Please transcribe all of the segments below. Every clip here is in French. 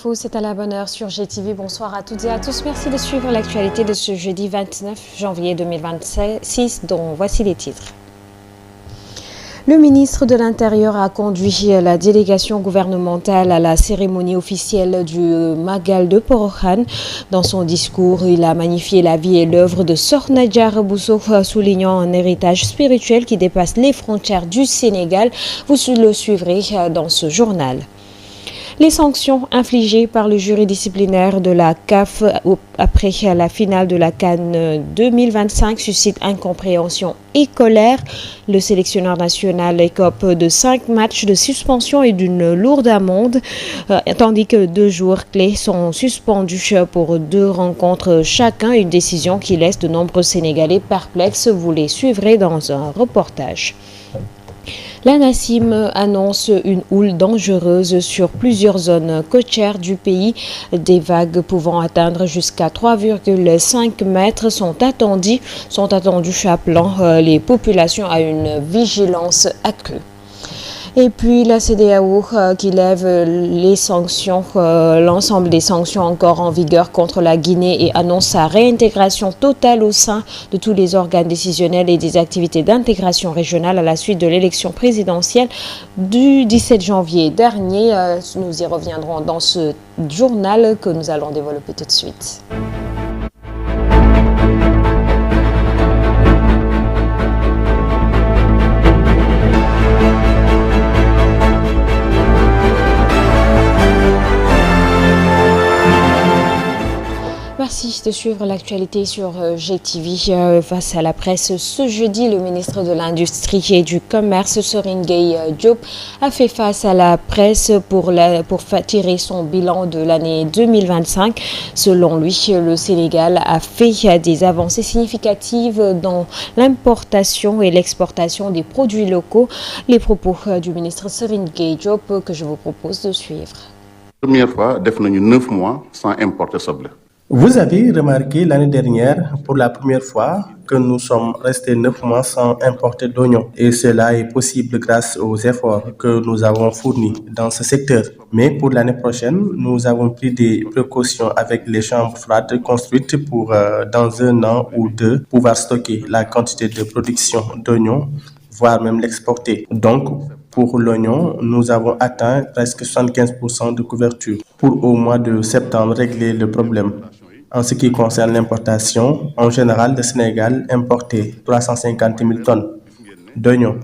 L'info, c'est à la bonne heure sur GTV. Bonsoir à toutes et à tous. Merci de suivre l'actualité de ce jeudi 29 janvier 2026, dont voici les titres. Le ministre de l'Intérieur a conduit la délégation gouvernementale à la cérémonie officielle du Magal de Porokhane. Dans son discours, il a magnifié la vie et l'œuvre de Sokhna Diarra Bousso, soulignant un héritage spirituel qui dépasse les frontières du Sénégal. Vous le suivrez dans ce journal. Les sanctions infligées par le jury disciplinaire de la CAF après la finale de la CAN 2025 suscitent incompréhension et colère. Le sélectionneur national écope de 5 matchs de suspension et d'une lourde amende, tandis que 2 joueurs clés sont suspendus pour 2 rencontres chacun, une décision qui laisse de nombreux Sénégalais perplexes. Vous les suivrez dans un reportage. La NACIM annonce une houle dangereuse sur plusieurs zones côtières du pays. Des vagues pouvant atteindre jusqu'à 3,5 mètres sont attendues, appelant les populations à une vigilance accrue. Et puis la CEDEAO qui lève les sanctions, l'ensemble des sanctions encore en vigueur contre la Guinée et annonce sa réintégration totale au sein de tous les organes décisionnels et des activités d'intégration régionale à la suite de l'élection présidentielle du 17 janvier dernier. Nous y reviendrons dans ce journal que nous allons développer tout de suite. Merci de suivre l'actualité sur GTV. Face à la presse ce jeudi, le ministre de l'Industrie et du Commerce, Serigne Gueye Diop, a fait face à la presse pour tirer son bilan de l'année 2025. Selon lui, le Sénégal a fait des avancées significatives dans l'importation et l'exportation des produits locaux. Les propos du ministre Serigne Gueye Diop que je vous propose de suivre. Première fois, def nañu 9 mois sans importer soble. Vous avez remarqué l'année dernière, pour la première fois, que nous sommes restés 9 mois sans importer d'oignons. Et cela est possible grâce aux efforts que nous avons fournis dans ce secteur. Mais pour l'année prochaine, nous avons pris des précautions avec les chambres froides construites pour, dans 1 an ou 2, pouvoir stocker la quantité de production d'oignons, voire même l'exporter. Donc, pour l'oignon, nous avons atteint presque 75% de couverture pour au mois de septembre régler le problème. En ce qui concerne l'importation, en général, le Sénégal importait 350 000 tonnes d'oignons.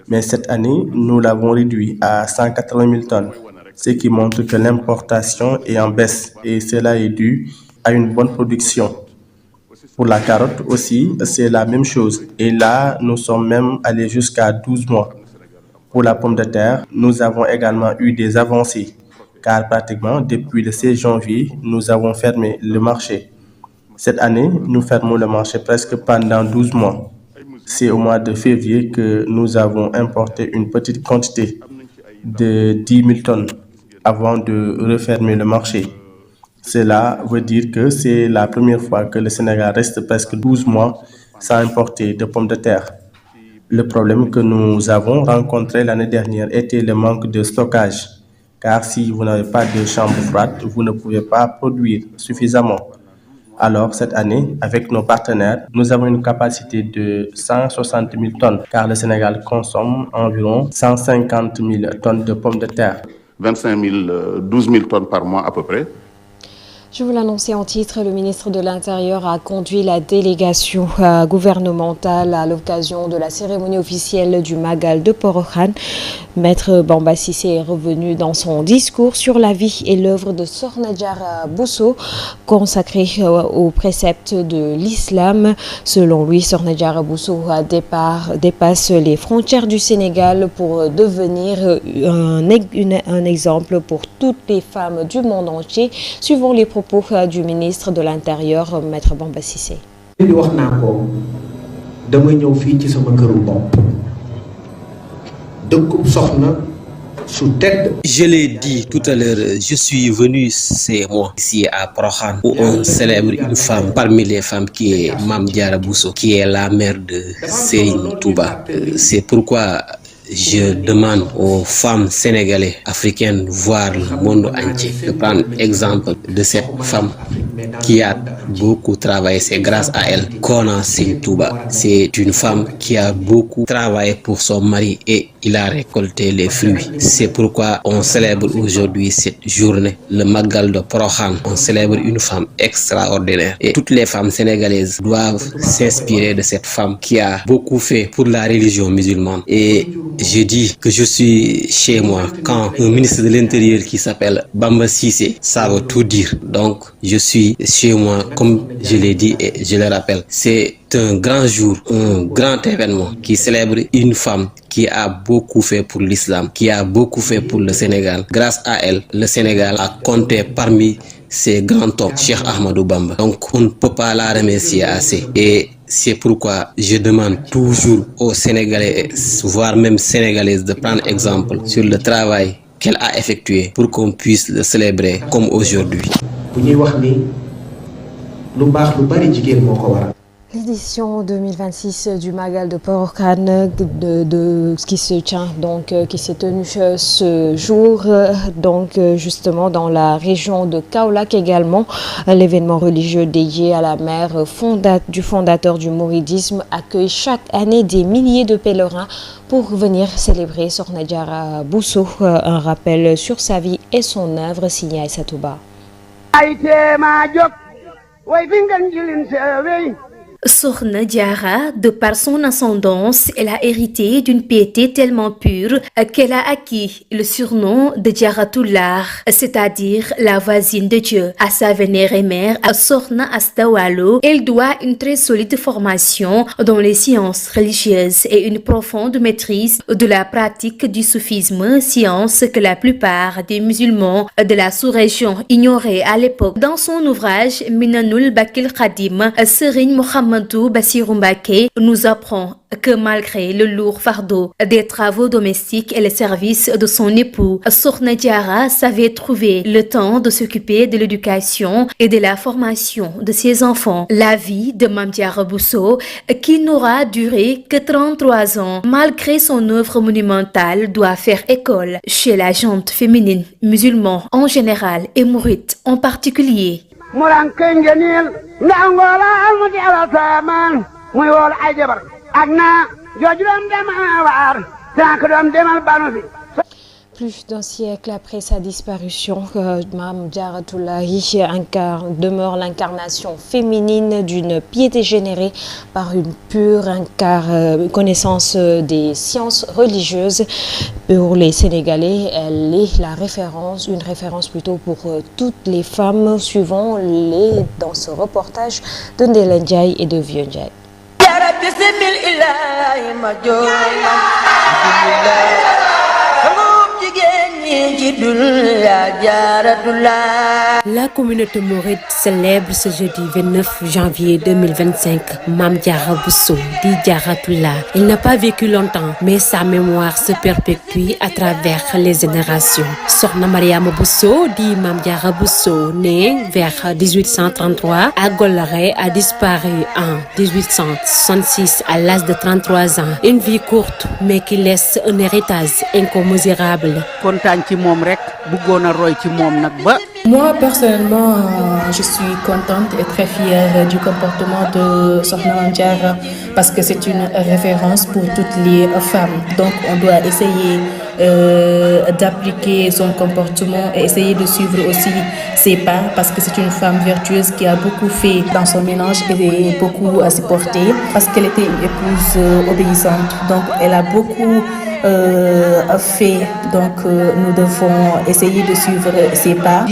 Mais cette année, nous l'avons réduit à 180 000 tonnes, ce qui montre que l'importation est en baisse et cela est dû à une bonne production. Pour la carotte aussi, c'est la même chose et là, nous sommes même allés jusqu'à 12 mois. Pour la pomme de terre, nous avons également eu des avancées, car pratiquement depuis le 16 janvier, nous avons fermé le marché. Cette année, nous fermons le marché presque pendant 12 mois. C'est au mois de février que nous avons importé une petite quantité de 10 000 tonnes avant de refermer le marché. Cela veut dire que c'est la première fois que le Sénégal reste presque 12 mois sans importer de pommes de terre. Le problème que nous avons rencontré l'année dernière était le manque de stockage, car si vous n'avez pas de chambre froide, vous ne pouvez pas produire suffisamment. Alors cette année, avec nos partenaires, nous avons une capacité de 160 000 tonnes, car le Sénégal consomme environ 150 000 tonnes de pommes de terre. 25 000, 12 000 tonnes par mois à peu près. Je vous l'annonçais en titre, le ministre de l'Intérieur a conduit la délégation gouvernementale à l'occasion de la cérémonie officielle du Magal de Porokhane. Maître Bamba Cissé est revenu dans son discours sur la vie et l'œuvre de Sokhna Diarra Bousso, consacré aux préceptes de l'islam. Selon lui, Sokhna Diarra Bousso dépasse les frontières du Sénégal pour devenir un exemple pour toutes les femmes du monde entier. Suivons les propos du ministre de l'Intérieur, Maître Bamba Cissé. Je l'ai dit tout à l'heure, je suis venu, c'est moi, ici à Porokhane, où on célèbre une femme parmi les femmes qui est Mame Diarra Bousso, qui est la mère de Serigne Touba. C'est pourquoi je demande aux femmes sénégalaises, africaines, voire le monde entier, de prendre exemple de cette femme qui a beaucoup travaillé. C'est grâce à elle qu'on a Seigne Touba. C'est une femme qui a beaucoup travaillé pour son mari et il a récolté les fruits. C'est pourquoi on célèbre aujourd'hui cette journée, le Magal de Prohan. On célèbre une femme extraordinaire. Et toutes les femmes sénégalaises doivent s'inspirer de cette femme qui a beaucoup fait pour la religion musulmane. Et je dis que je suis chez moi quand un ministre de l'Intérieur qui s'appelle Bamba Cissé, ça veut tout dire. Donc je suis chez moi, comme je l'ai dit et je le rappelle. C'est un grand jour, un grand événement qui célèbre une femme qui a beaucoup fait pour l'islam, qui a beaucoup fait pour le Sénégal. Grâce à elle, le Sénégal a compté parmi ces grands hommes, Cheikh Ahmadou Bamba. Donc on ne peut pas la remercier assez. Et c'est pourquoi je demande toujours aux Sénégalais, voire même Sénégalaises, de prendre exemple sur le travail qu'elle a effectué pour qu'on puisse le célébrer comme aujourd'hui. L'édition 2026 du Magal de Porokhane qui se tient donc qui s'est tenue ce jour donc justement dans la région de Kaolack également. L'événement religieux dédié à la mère du fondateur du mouridisme accueille chaque année des milliers de pèlerins pour venir célébrer Sokhna Diarra Bousso. Un rappel sur sa vie et son œuvre signé Aïssatou Ba. Sokhna Diarra, de par son ascendance, elle a hérité d'une piété tellement pure qu'elle a acquis le surnom de Diarratullah, c'est-à-dire la voisine de Dieu. À sa vénérée mère, Sokhna Asta Walo, elle doit une très solide formation dans les sciences religieuses et une profonde maîtrise de la pratique du soufisme, science que la plupart des musulmans de la sous-région ignoraient à l'époque. Dans son ouvrage Minanul Bakil Khadim, Serigne Mohamed Bassirou Mbacké nous apprend que malgré le lourd fardeau des travaux domestiques et les services de son époux, Sokhna Diarra savait trouver le temps de s'occuper de l'éducation et de la formation de ses enfants. La vie de Mame Diarra Bousso, qui n'aura duré que 33 ans, malgré son œuvre monumentale, doit faire école chez la gente féminine musulmane en général et mouride en particulier. Plus d'un siècle après sa disparition, Mame Diarratoulahi demeure l'incarnation féminine d'une piété générée par une pure connaissance des sciences religieuses. Pour les Sénégalais, elle est une référence plutôt pour toutes les femmes, suivant-les dans ce reportage de Ndella Ndiaye et de Vieux Ndiaye. La communauté mouride célèbre ce jeudi 29 janvier 2025 Mame Diarra Bousso, dit Diarratullah. Il n'a pas vécu longtemps, mais sa mémoire se perpétue à travers les générations. Sokhna Mariama Bousso, dit Mame Diarra Bousso, née vers 1833 à Goloré, a disparu en 1866 à l'âge de 33 ans. Une vie courte, mais qui laisse un héritage incommensurable. Moi, personnellement, je suis contente et très fière du comportement de Sokhna Diarra parce que c'est une référence pour toutes les femmes. Donc, on doit essayer d'appliquer son comportement et essayer de suivre aussi ses pas parce que c'est une femme vertueuse qui a beaucoup fait dans son ménage et beaucoup à supporter parce qu'elle était une épouse obéissante. Donc, elle a beaucoup fait, donc nous devons essayer de suivre ses pas.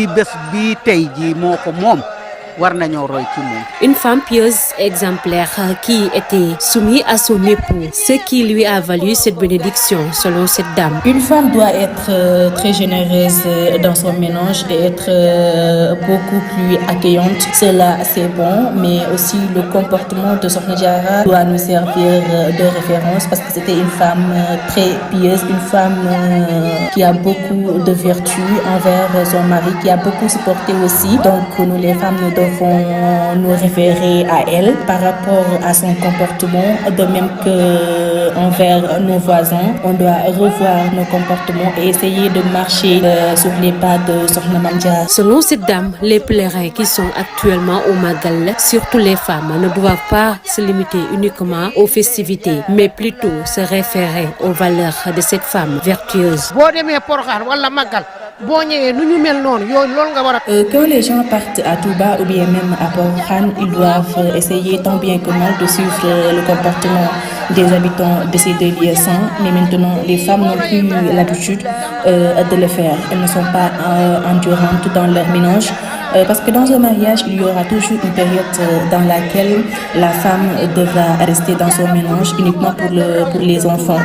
Une femme pieuse exemplaire qui était soumise à son époux, ce qui lui a valu cette bénédiction selon cette dame. Une femme doit être très généreuse dans son ménage et être beaucoup plus accueillante. Cela c'est bon, mais aussi le comportement de Sokhna Diarra doit nous servir de référence parce que c'était une femme très pieuse, une femme qui a beaucoup de vertus envers son mari, qui a beaucoup supporté aussi. Donc nous les femmes nous devons devons nous référer à elle par rapport à son comportement, de même que envers nos voisins. On doit revoir nos comportements et essayer de marcher sur les pas de Sokhna Mame Diarra. Selon cette dame, les pèlerins qui sont actuellement au Magal, surtout les femmes, ne doivent pas se limiter uniquement aux festivités, mais plutôt se référer aux valeurs de cette femme vertueuse. Quand les gens partent à Touba ou bien même à Porokhane, ils doivent essayer tant bien que mal de suivre le comportement des habitants de ces deux lieux saints. Mais maintenant, les femmes n'ont plus l'habitude de le faire. Elles ne sont pas endurantes dans leur ménage. Parce que dans un mariage, il y aura toujours une période dans laquelle la femme devra rester dans son ménage uniquement pour les enfants.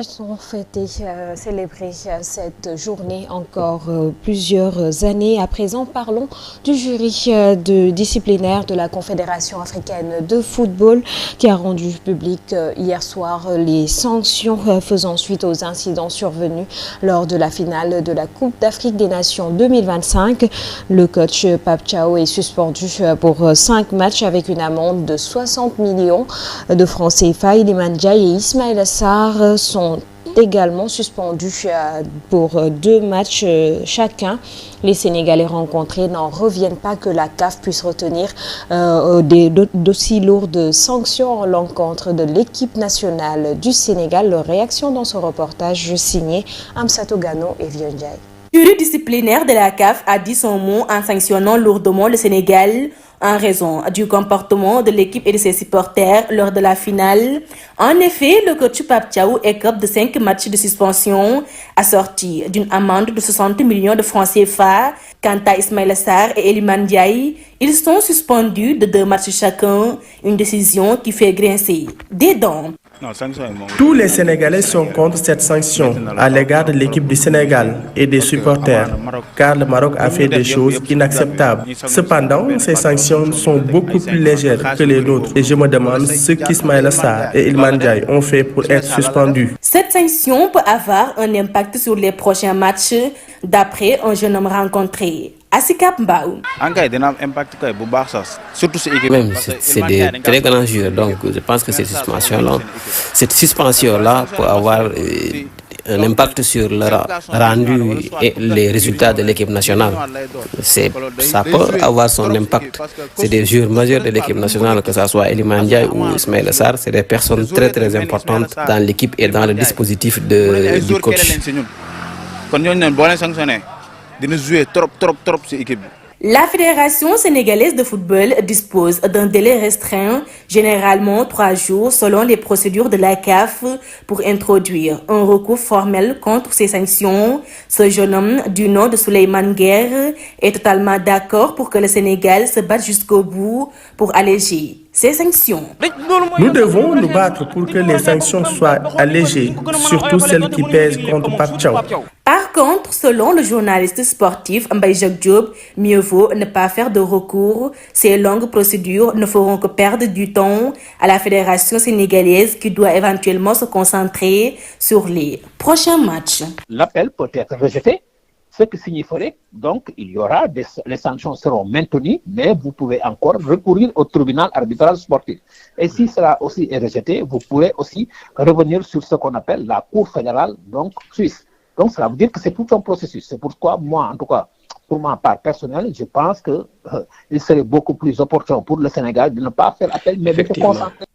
Ils ont fêté, célébré cette journée encore plusieurs années. À présent, parlons du jury disciplinaire de la Confédération africaine de football qui a rendu public hier soir les sanctions faisant suite aux incidents survenus lors de la finale de la Coupe d'Afrique des Nations 2025. Le coach Pape Thiaw est suspendu pour 5 matchs avec une amende de 60 millions de francs CFA. Iliman Ndiaye et Ismaïla Sarr sont également suspendus pour 2 matchs chacun. Les Sénégalais rencontrés n'en reviennent pas que la CAF puisse retenir d'aussi lourdes sanctions à l'encontre de l'équipe nationale du Sénégal. Leur réaction dans ce reportage signé Amsato Gano et Vieux Ndiaye. Le jury disciplinaire de la CAF a dit son mot en sanctionnant lourdement le Sénégal en raison du comportement de l'équipe et de ses supporters lors de la finale. En effet, le coach Pape Thiaw écope de 5 matchs de suspension assortis d'une amende de 60 millions de francs CFA. Quant à Ismaïla Sarr et Iliman Ndiaye, ils sont suspendus de 2 matchs chacun, une décision qui fait grincer des dents. Tous les Sénégalais sont contre cette sanction à l'égard de l'équipe du Sénégal et des supporters, car le Maroc a fait des choses inacceptables. Cependant, ces sanctions sont beaucoup plus légères que les nôtres et je me demande ce qu'Ismaïla Sarr et Iliman Ndiaye ont fait pour être suspendus. Cette sanction peut avoir un impact sur les prochains matchs, d'après un jeune homme rencontré. Asikap Mbao. Même c'est des très grands joueurs, donc je pense que cette suspension-là peut avoir un impact sur le rendu et les résultats de l'équipe nationale. Ça peut avoir son impact. C'est des joueurs majeurs de l'équipe nationale, que ce soit Iliman Ndiaye ou Ismaïla Sarr, c'est des personnes très très importantes dans l'équipe et dans le dispositif du coach. La Fédération sénégalaise de football dispose d'un délai restreint, généralement 3 jours selon les procédures de la CAF, pour introduire un recours formel contre ces sanctions. Ce jeune homme du nom de Souleymane Guerre est totalement d'accord pour que le Sénégal se batte jusqu'au bout pour alléger ces sanctions. Nous devons nous battre pour que les sanctions soient allégées, surtout celles qui pèsent contre Pape Thiaw. Par contre, selon le journaliste sportif Mbaye Jacques Diop, mieux vaut ne pas faire de recours. Ces longues procédures ne feront que perdre du temps à la fédération sénégalaise qui doit éventuellement se concentrer sur les prochains matchs. L'appel peut être rejeté, ce qui signifierait donc il y aura les sanctions seront maintenues, mais vous pouvez encore recourir au tribunal arbitral sportif. Et si cela aussi est rejeté, vous pourrez aussi revenir sur ce qu'on appelle la Cour fédérale donc suisse. Donc, cela veut dire que c'est tout un processus. C'est pourquoi moi, en tout cas, pour ma part personnelle, je pense qu'il serait beaucoup plus opportun pour le Sénégal de ne pas faire appel, mais de se concentrer.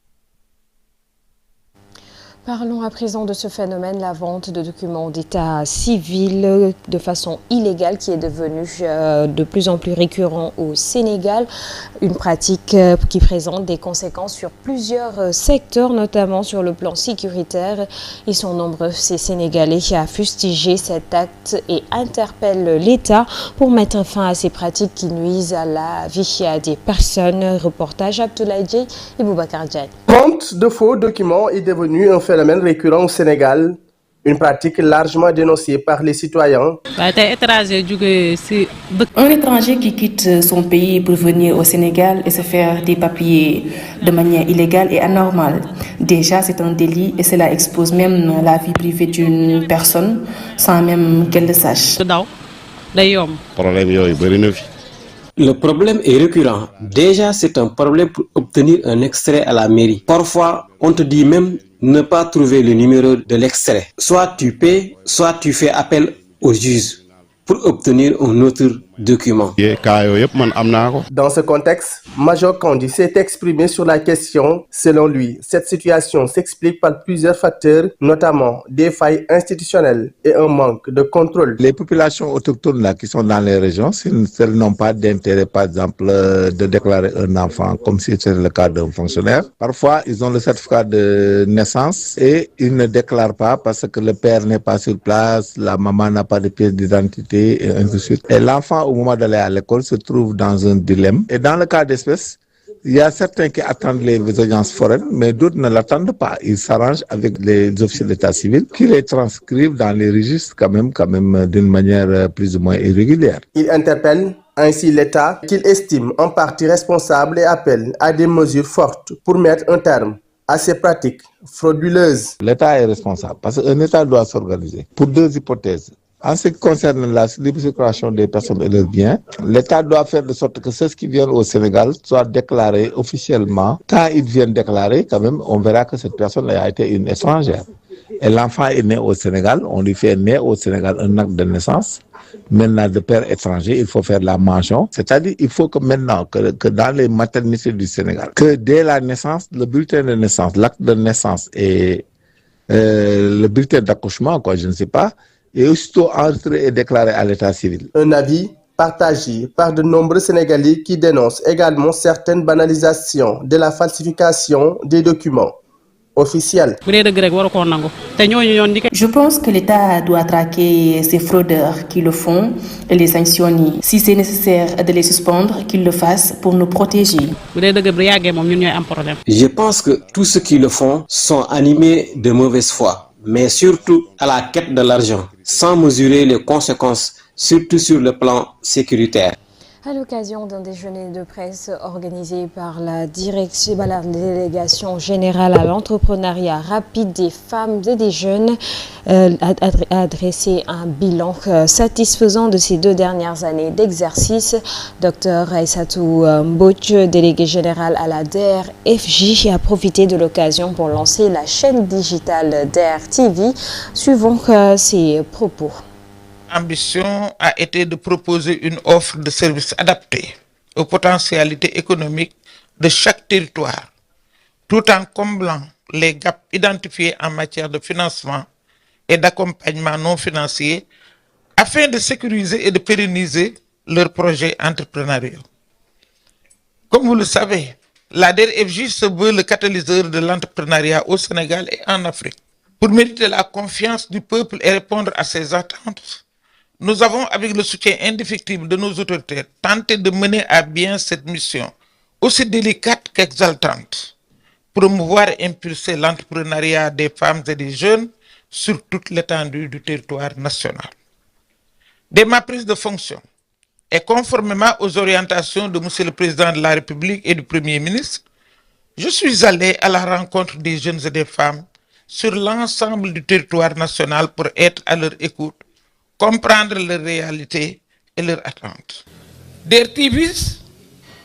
Parlons à présent de ce phénomène, la vente de documents d'état civil de façon illégale qui est devenue de plus en plus récurrent au Sénégal. Une pratique qui présente des conséquences sur plusieurs secteurs, notamment sur le plan sécuritaire. Ils sont nombreux, ces Sénégalais, à fustiger cet acte et interpellent l'État pour mettre fin à ces pratiques qui nuisent à la vie des personnes. Reportage Abdoulaye Dieye et Boubacar Diagne. Vente de faux documents est devenu un phénomène récurrent au Sénégal. Une pratique largement dénoncée par les citoyens. Un étranger qui quitte son pays pour venir au Sénégal et se faire des papiers de manière illégale et anormale. Déjà, c'est un délit et cela expose même la vie privée d'une personne sans même qu'elle le sache. Le problème est récurrent. Déjà, c'est un problème pour obtenir un extrait à la mairie. Parfois, on te dit même ne pas trouver le numéro de l'extrait. Soit tu paies, soit tu fais appel au juge pour obtenir un autre document. Dans ce contexte, Major Kandi s'est exprimé sur la question. Selon lui, cette situation s'explique par plusieurs facteurs, notamment des failles institutionnelles et un manque de contrôle. Les populations autochtones là, qui sont dans les régions, si elles n'ont pas d'intérêt, par exemple, de déclarer un enfant, comme si c'était le cas d'un fonctionnaire, parfois ils ont le certificat de naissance et ils ne déclarent pas parce que le père n'est pas sur place, la maman n'a pas de pièce d'identité et ainsi de suite. Et l'enfant, au moment d'aller à l'école, se trouve dans un dilemme. Et dans le cas d'espèce, il y a certains qui attendent les audiences foraines, mais d'autres ne l'attendent pas. Ils s'arrangent avec les officiers d'état civil qui les transcrivent dans les registres quand même d'une manière plus ou moins irrégulière. Il interpelle ainsi l'État qu'il estime en partie responsable et appelle à des mesures fortes pour mettre un terme à ces pratiques frauduleuses. L'État est responsable parce qu'un État doit s'organiser pour deux hypothèses. En ce qui concerne la libre circulation des personnes et leurs biens, l'État doit faire de sorte que ceux qui viennent au Sénégal soient déclarés officiellement. Quand ils viennent déclarer, quand même, on verra que cette personne a été une étrangère. Et l'enfant est né au Sénégal, on lui fait naître au Sénégal un acte de naissance. Maintenant, de père étranger, il faut faire la mention. C'est-à-dire, il faut que maintenant, que dans les maternités du Sénégal, que dès la naissance, le bulletin de naissance, l'acte de naissance et le bulletin d'accouchement, je ne sais pas, et aussitôt entré et déclaré à l'état civil. Un avis partagé par de nombreux Sénégalais qui dénoncent également certaines banalisations de la falsification des documents officiels. Je pense que l'État doit traquer ces fraudeurs qui le font et les sanctionner. Si c'est nécessaire de les suspendre, qu'ils le fassent pour nous protéger. Je pense que tous ceux qui le font sont animés de mauvaise foi, mais surtout à la quête de l'argent, sans mesurer les conséquences, surtout sur le plan sécuritaire. À l'occasion d'un déjeuner de presse organisé par la délégation générale à l'entrepreneuriat rapide des femmes et des jeunes, a adressé un bilan satisfaisant de ces 2 dernières années d'exercice. Dr Aïssatou Mbouch, délégué général à la DER/FJ, a profité de l'occasion pour lancer la chaîne digitale DER TV. Suivons ses propos. Ambition a été de proposer une offre de services adaptée aux potentialités économiques de chaque territoire, tout en comblant les gaps identifiés en matière de financement et d'accompagnement non financier afin de sécuriser et de pérenniser leurs projets entrepreneuriaux. Comme vous le savez, la DER/FJ se veut le catalyseur de l'entrepreneuriat au Sénégal et en Afrique. Pour mériter la confiance du peuple et répondre à ses attentes, nous avons, avec le soutien indéfectible de nos autorités, tenté de mener à bien cette mission, aussi délicate qu'exaltante, promouvoir et impulser l'entrepreneuriat des femmes et des jeunes sur toute l'étendue du territoire national. Dès ma prise de fonction, et conformément aux orientations de M. le Président de la République et du Premier ministre, je suis allé à la rencontre des jeunes et des femmes sur l'ensemble du territoire national pour être à leur écoute, comprendre leurs réalités et leurs attentes. DER TV,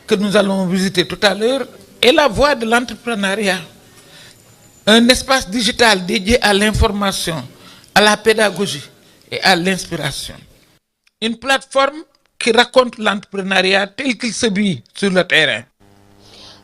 que nous allons visiter tout à l'heure, est la voie de l'entrepreneuriat. Un espace digital dédié à l'information, à la pédagogie et à l'inspiration. Une plateforme qui raconte l'entrepreneuriat tel qu'il se vit sur le terrain.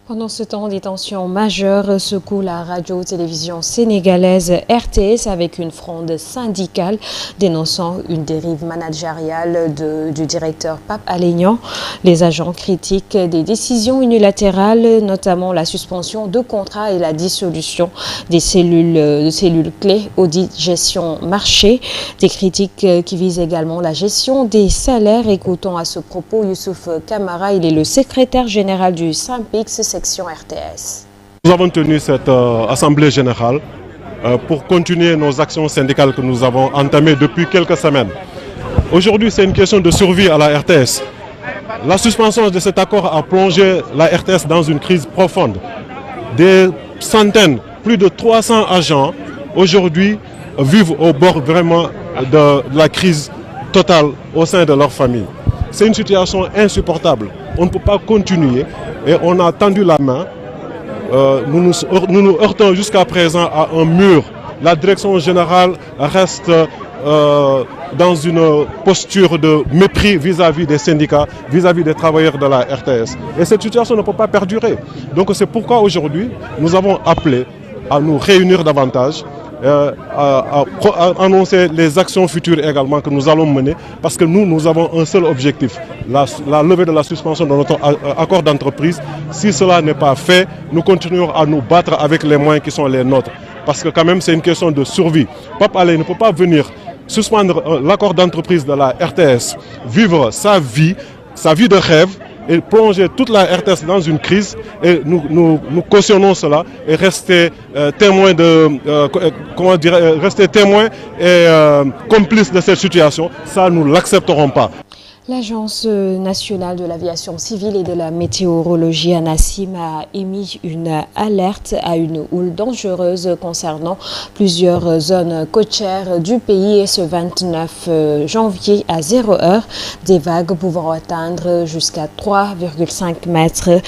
Pendant ce temps, des tensions majeures secouent la radio-télévision sénégalaise RTS avec une fronde syndicale dénonçant une dérive managériale du directeur Pape Alé Niang. Les agents critiquent des décisions unilatérales, notamment la suspension de contrats et la dissolution des cellules clés audit gestion marché. Des critiques qui visent également la gestion des salaires. Écoutons à ce propos Youssouf Kamara, il est le secrétaire général du SYNPICS section RTS. Nous avons tenu cette assemblée générale pour continuer nos actions syndicales que nous avons entamées depuis quelques semaines. Aujourd'hui, c'est une question de survie à la RTS. La suspension de cet accord a plongé la RTS dans une crise profonde. Des centaines, plus de 300 agents, aujourd'hui, vivent au bord vraiment de la crise totale au sein de leur famille. C'est une situation insupportable. On ne peut pas continuer et on a tendu la main. Nous nous heurtons jusqu'à présent à un mur. La direction générale reste dans une posture de mépris vis-à-vis des syndicats, vis-à-vis des travailleurs de la RTS. Et cette situation ne peut pas perdurer. Donc c'est pourquoi aujourd'hui, nous avons appelé à nous réunir davantage, à annoncer les actions futures également que nous allons mener, parce que nous avons un seul objectif, la levée de la suspension de notre accord d'entreprise. Si cela n'est pas fait, nous continuerons à nous battre avec les moyens qui sont les nôtres, parce que quand même c'est une question de survie. Pape Alé ne peut pas venir suspendre l'accord d'entreprise de la RTS, vivre sa vie de rêve, et plonger toute la RTS dans une crise, et nous cautionnons cela et rester témoins rester témoins et complices de cette situation. Ça, nous ne l'accepterons pas. L'Agence nationale de l'aviation civile et de la météorologie ANACIM a émis une alerte à une houle dangereuse concernant plusieurs zones côtières du pays et ce 29 janvier à 0h, des vagues pouvant atteindre jusqu'à 3,5 mètres,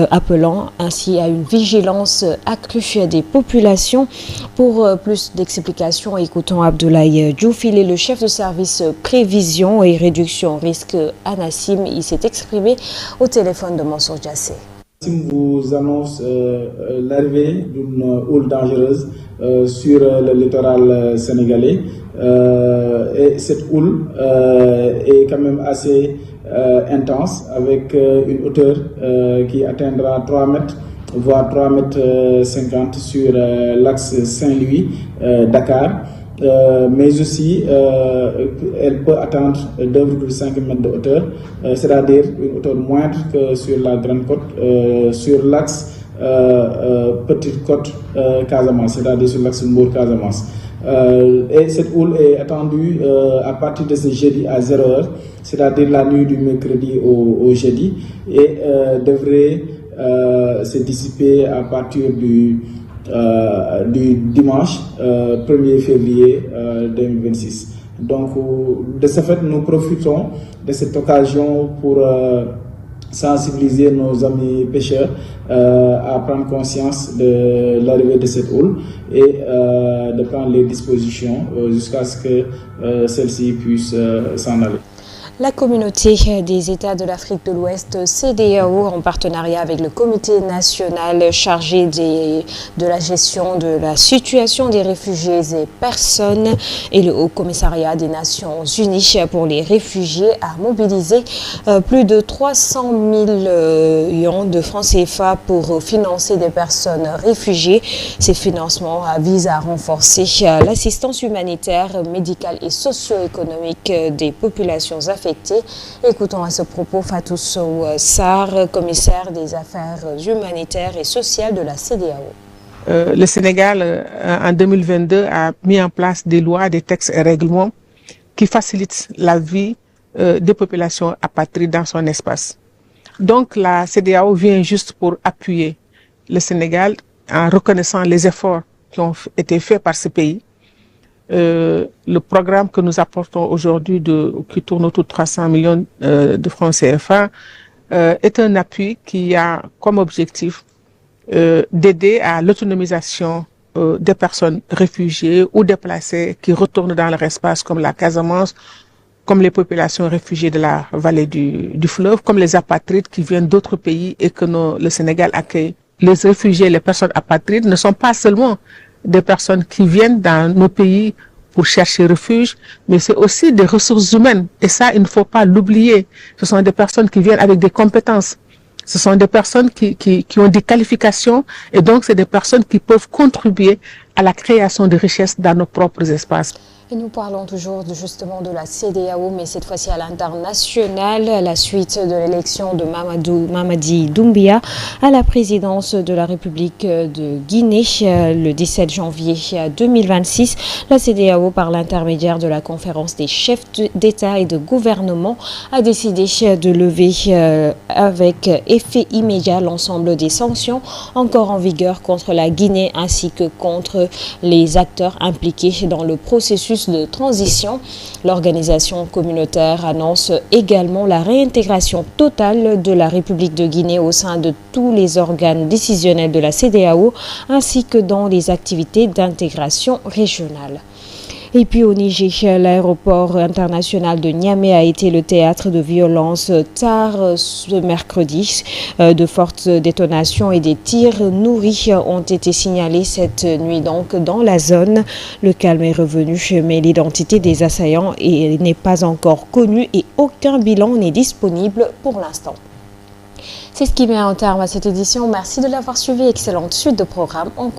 appelant ainsi à une vigilance accrue des populations. Pour plus d'explications, écoutons Abdoulaye Diouf, il est le chef de service prévision et réduction risque ANACIM. Il s'est exprimé au téléphone de Mansour Diassé. ANACIM vous annonce l'arrivée d'une houle dangereuse sur le littoral sénégalais. Et cette houle est quand même assez intense, avec une hauteur qui atteindra 3 mètres, voire 3 mètres 50 sur l'axe Saint-Louis-Dakar. Mais aussi elle peut atteindre 2,5 mètres de hauteur, c'est-à-dire une hauteur moindre que sur la Grande Côte, sur l'axe Petite Côte Casamance, c'est-à-dire sur l'axe Mbour-Casamance. Et cette houle est attendue à partir de ce jeudi à 0h, c'est-à-dire la nuit du mercredi au jeudi, et devrait se dissiper à partir du dimanche 1er février 2026. Donc de ce fait, nous profitons de cette occasion pour sensibiliser nos amis pêcheurs à prendre conscience de l'arrivée de cette houle et de prendre les dispositions jusqu'à ce que celle-ci puisse s'en aller. La communauté des États de l'Afrique de l'Ouest, CEDEAO, en partenariat avec le comité national chargé de la gestion de la situation des réfugiés et personnes et le Haut Commissariat des Nations Unies pour les réfugiés, a mobilisé plus de 300 millions de francs CFA pour financer des personnes réfugiées. Ces financements visent à renforcer l'assistance humanitaire, médicale et socio-économique des populations affectées. Écoutons à ce propos Fatou Sow Sarr, commissaire des affaires humanitaires et sociales de la CEDEAO. Le Sénégal, en 2022, a mis en place des lois, des textes et règlements qui facilitent la vie des populations apatrides dans son espace. Donc la CEDEAO vient juste pour appuyer le Sénégal en reconnaissant les efforts qui ont été faits par ce pays. Le programme que nous apportons aujourd'hui, qui tourne autour de 300 millions de francs CFA, est un appui qui a comme objectif d'aider à l'autonomisation des personnes réfugiées ou déplacées qui retournent dans leur espace, comme la Casamance, comme les populations réfugiées de la vallée du fleuve, comme les apatrides qui viennent d'autres pays et que le Sénégal accueille. Les réfugiés, les personnes apatrides ne sont pas seulement des personnes qui viennent dans nos pays pour chercher refuge, mais c'est aussi des ressources humaines. Et ça, il ne faut pas l'oublier. Ce sont des personnes qui viennent avec des compétences. Ce sont des personnes qui ont des qualifications. Et donc, c'est des personnes qui peuvent contribuer à la création de richesses dans nos propres espaces. Et nous parlons toujours justement de la CEDEAO, mais cette fois-ci à l'international, à la suite de l'élection de Mamadi Doumbia à la présidence de la République de Guinée le 17 janvier 2026. La CEDEAO, par l'intermédiaire de la conférence des chefs d'État et de gouvernement, a décidé de lever avec effet immédiat l'ensemble des sanctions encore en vigueur contre la Guinée ainsi que contre les acteurs impliqués dans le processus de transition. L'organisation communautaire annonce également la réintégration totale de la République de Guinée au sein de tous les organes décisionnels de la CEDEAO ainsi que dans les activités d'intégration régionale. Et puis au Niger, l'aéroport international de Niamey a été le théâtre de violences tard ce mercredi. De fortes détonations et des tirs nourris ont été signalés cette nuit donc dans la zone. Le calme est revenu, mais l'identité des assaillants n'est pas encore connue et aucun bilan n'est disponible pour l'instant. C'est ce qui met un terme à cette édition. Merci de l'avoir suivi. Excellente suite de programme.